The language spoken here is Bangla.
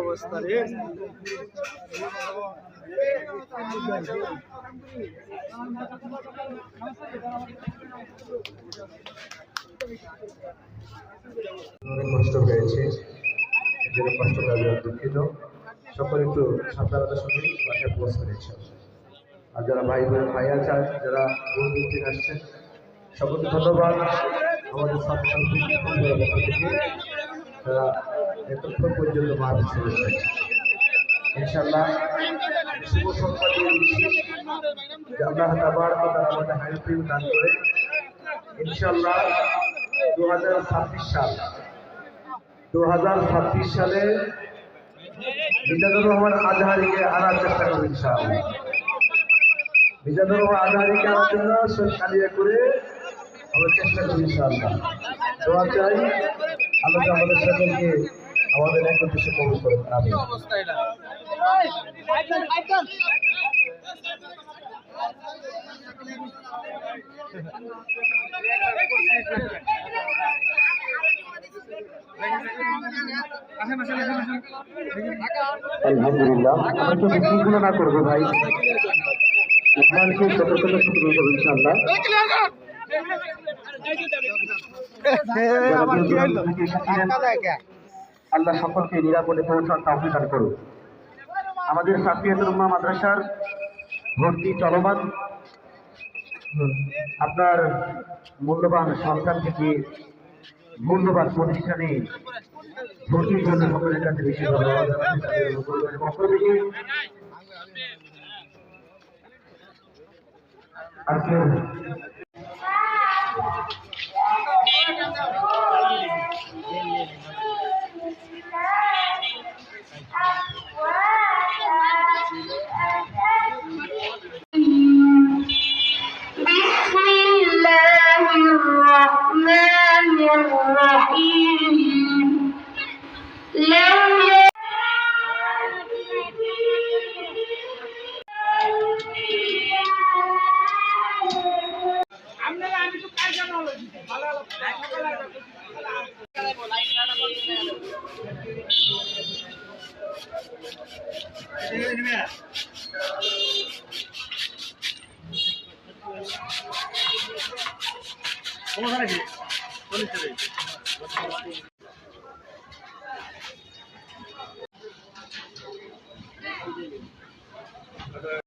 অবস্থা রে অনেক কষ্ট পেয়েছে, এজন্য কষ্ট পাওয়া দুঃখিত। সকলে একটু সাবধানতার সঙ্গে বাসায় পৌঁছে নিয়েছে। আর যারা ভাই আছে, যারা বন্ধু থেকে আসছেন, সকলকে ধন্যবাদ। আমাদের তারা এতক্ষণ পর্যন্ত মাঠ ছেড়েছে। ইনশাআল্লাহ শুভ সংবাদ দিয়ে দিচ্ছি যে আল্লাহ তাবারক ওয়া তাআলা আমাদের হায়াত দান করে ইনশাআল্লাহ 2026 সালে মিজানুর রহমান আজহারীকে আনার চেষ্টা করব ইনশাআল্লাহ। মিজানুর রহমান আজহারীকে আনার জন্য সরকারিয়া করে আমরা চেষ্টা করি ইনশাআল্লাহ। দোয়া চাই আল্লাহ আমাদের সকলকে আমাদের এক উদ্দেশ্যে কবুল করেন। আমিন। আলহামদুলিল্লাহ, আমরা তো বিশৃঙ্খলা না করবো ভাই, মানুষের সতর্কতা শুরু করবো ইনশাআল্লাহ। আল্লাহ সকলকে নিরাপদে পৌঁছার তৌফিক দান করুন। আমাদের সাফিয়াতুল উম্মাহ মাদ্রাসার ভর্তি চলমান। আপনার মূল্যবান সন্তান থেকে মূল্যবান প্রতিষ্ঠানে ভর্তির জন্য সকলের কাছে বেশি ধন্যবাদ আজকের